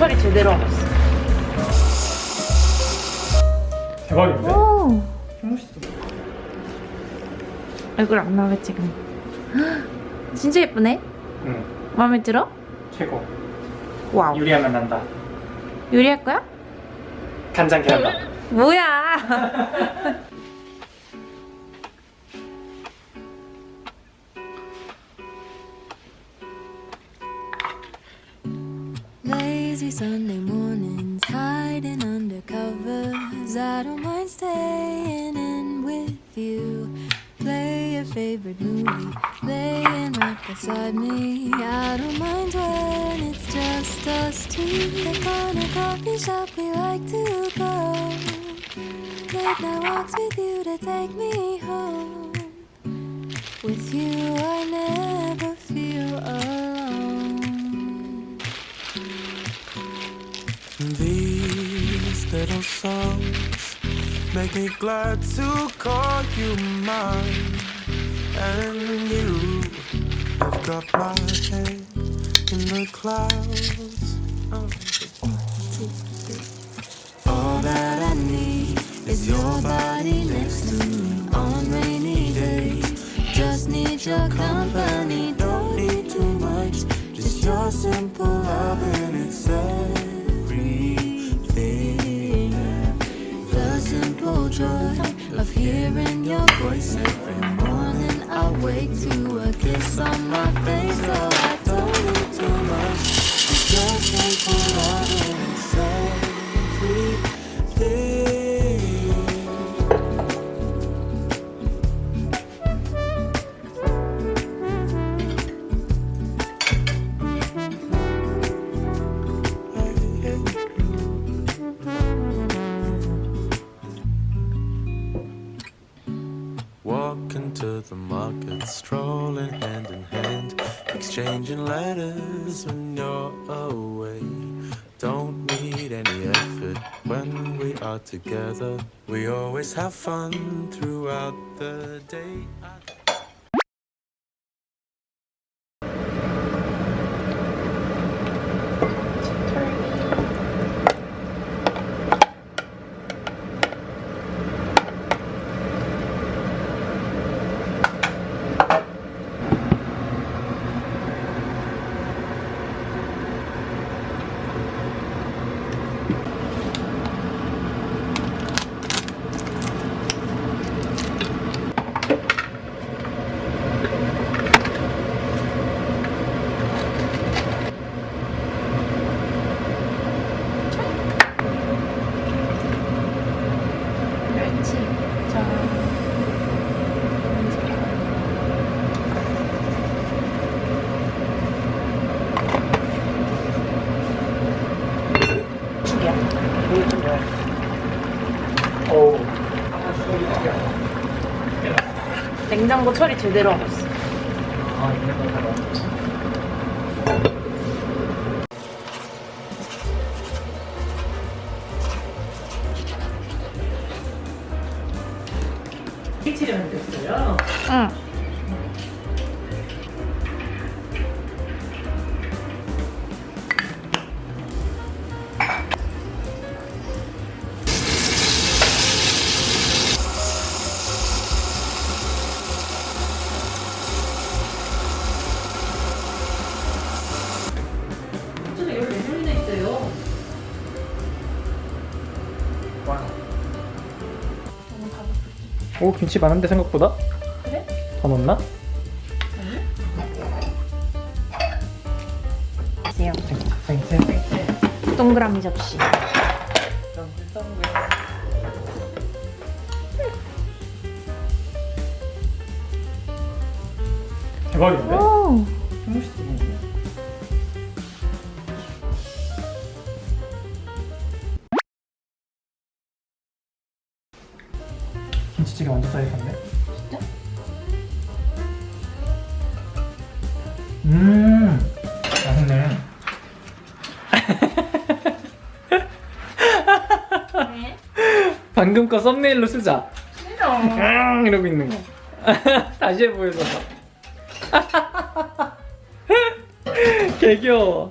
처리 제대로 하고 있어. 대박인데? 오. 멋있어. 얼굴 안 나오게 지금. 진짜 예쁘네. 응. 마음에 들어? 최고. 와우. 요리하면 난다. 요리할 거야? 간장 계란밥. 뭐야? Lazy Sunday mornings, hiding under covers. I don't mind staying in with you. Play your favorite movie, laying right beside me. I don't mind when it's just us two. The corner coffee shop we like to go. Late night walks with you to take me home. With you I never feel alone. These little songs make me glad to call you mine. And you have got my head in the clouds. All that I need is your body next to me on rainy days. Just need your company, don't need too much. Just your simple love and it's everything. The simple joy of hearing your voice every morning. I wake to a kiss on my face, so I don't need too much. It's your simple love and it's everything. Walking to the market, strolling hand in hand, exchanging letters when you're away. Don't need any effort when we are together. We always have fun throughout the day. 냉장고 처리 제대로 하고 있어. 아, 이거 다 김치를 만들었어요. 응. 어쩌면 14명이나 있어요. 와. 오, 김치 많은데 생각보다? 그래? 더 넣나? 보세요. 생생. 동그라미 접시. 대박인데? 오. 멋있어. 김치찌개 완전 짜릿한데? 진짜? 맛있네. 왜? 방금 거 썸네일로 쓰자. 싫어. 이러고 있는 거. 다시 해보여줘서. 개 귀여워.